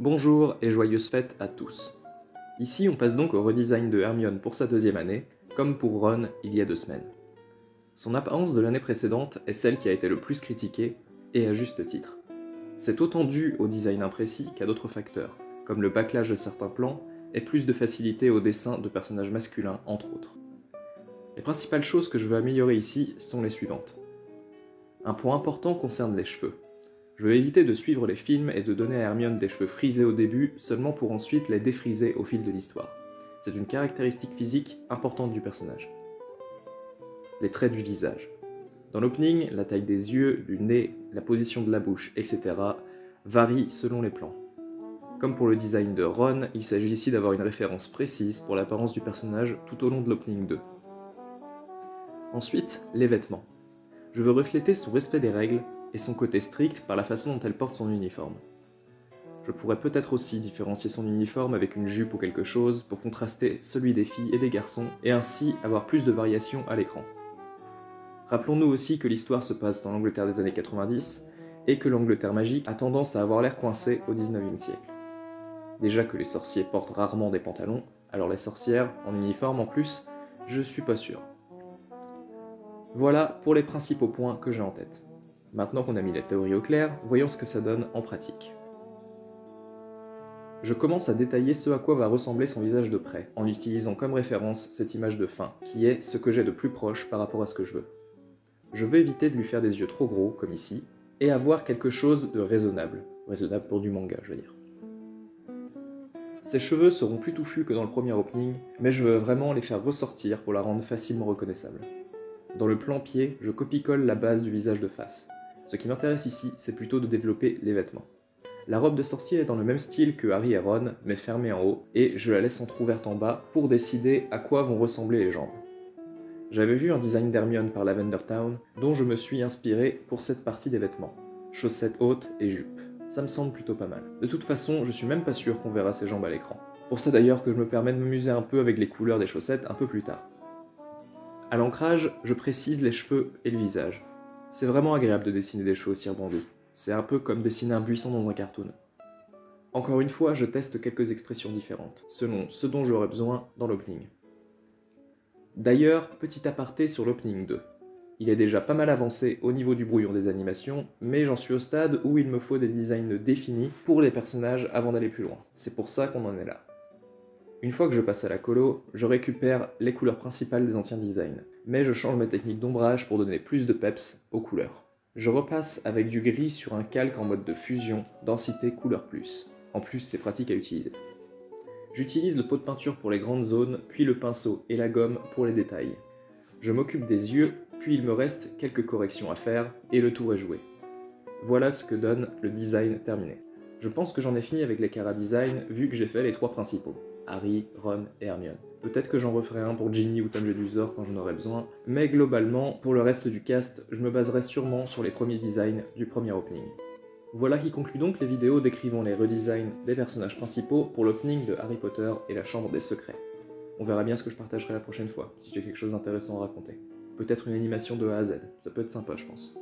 Bonjour et joyeuses fêtes à tous. Ici on passe donc au redesign de Hermione pour sa deuxième année, comme pour Ron il y a 2 semaines. Son apparence de l'année précédente est celle qui a été le plus critiquée, et à juste titre. C'est autant dû au design imprécis qu'à d'autres facteurs, comme le bâclage de certains plans et plus de facilité au dessin de personnages masculins entre autres. Les principales choses que je veux améliorer ici sont les suivantes. Un point important concerne les cheveux. Je veux éviter de suivre les films et de donner à Hermione des cheveux frisés au début, seulement pour ensuite les défriser au fil de l'histoire. C'est une caractéristique physique importante du personnage. Les traits du visage. Dans l'opening, la taille des yeux, du nez, la position de la bouche, etc. varient selon les plans. Comme pour le design de Ron, il s'agit ici d'avoir une référence précise pour l'apparence du personnage tout au long de l'opening 2. Ensuite, les vêtements. Je veux refléter son respect des règles et son côté strict par la façon dont elle porte son uniforme. Je pourrais peut-être aussi différencier son uniforme avec une jupe ou quelque chose pour contraster celui des filles et des garçons et ainsi avoir plus de variations à l'écran. Rappelons-nous aussi que l'histoire se passe dans l'Angleterre des années 90 et que l'Angleterre magique a tendance à avoir l'air coincé au 19e siècle. Déjà que les sorciers portent rarement des pantalons, alors les sorcières, en uniforme en plus, je suis pas sûr. Voilà pour les principaux points que j'ai en tête. Maintenant qu'on a mis la théorie au clair, voyons ce que ça donne en pratique. Je commence à détailler ce à quoi va ressembler son visage de près, en utilisant comme référence cette image de fin, qui est ce que j'ai de plus proche par rapport à ce que je veux. Je veux éviter de lui faire des yeux trop gros, comme ici, et avoir quelque chose de raisonnable pour du manga, je veux dire. Ses cheveux seront plus touffus que dans le premier opening, mais je veux vraiment les faire ressortir pour la rendre facilement reconnaissable. Dans le plan pied, je copie-colle la base du visage de face. Ce qui m'intéresse ici, c'est plutôt de développer les vêtements. La robe de sorcier est dans le même style que Harry et Ron, mais fermée en haut, et je la laisse entrouverte en bas pour décider à quoi vont ressembler les jambes. J'avais vu un design d'Hermione par Lavender Town, dont je me suis inspiré pour cette partie des vêtements. Chaussettes hautes et jupes. Ça me semble plutôt pas mal. De toute façon, je suis même pas sûr qu'on verra ses jambes à l'écran. Pour ça d'ailleurs que je me permets de m'amuser un peu avec les couleurs des chaussettes un peu plus tard. À l'ancrage, je précise les cheveux et le visage. C'est vraiment agréable de dessiner des cheveux aussi rebondis. C'est un peu comme dessiner un buisson dans un cartoon. Encore une fois, je teste quelques expressions différentes, selon ce dont j'aurais besoin dans l'opening. D'ailleurs, petit aparté sur l'opening 2. Il est déjà pas mal avancé au niveau du brouillon des animations, mais j'en suis au stade où il me faut des designs définis pour les personnages avant d'aller plus loin. C'est pour ça qu'on en est là. Une fois que je passe à la colo, je récupère les couleurs principales des anciens designs, mais je change ma technique d'ombrage pour donner plus de peps aux couleurs. Je repasse avec du gris sur un calque en mode de fusion, densité couleur plus. En plus, c'est pratique à utiliser. J'utilise le pot de peinture pour les grandes zones, puis le pinceau et la gomme pour les détails. Je m'occupe des yeux, puis il me reste quelques corrections à faire, et le tour est joué. Voilà ce que donne le design terminé. Je pense que j'en ai fini avec les chara-design vu que j'ai fait les 3 principaux. Harry, Ron et Hermione. Peut-être que j'en referai un pour Ginny ou Tom Jedusor quand j'en aurai besoin, mais globalement, pour le reste du cast, je me baserai sûrement sur les premiers designs du premier opening. Voilà qui conclut donc les vidéos décrivant les redesigns des personnages principaux pour l'opening de Harry Potter et la Chambre des Secrets. On verra bien ce que je partagerai la prochaine fois, si j'ai quelque chose d'intéressant à raconter. Peut-être une animation de A à Z, ça peut être sympa je pense.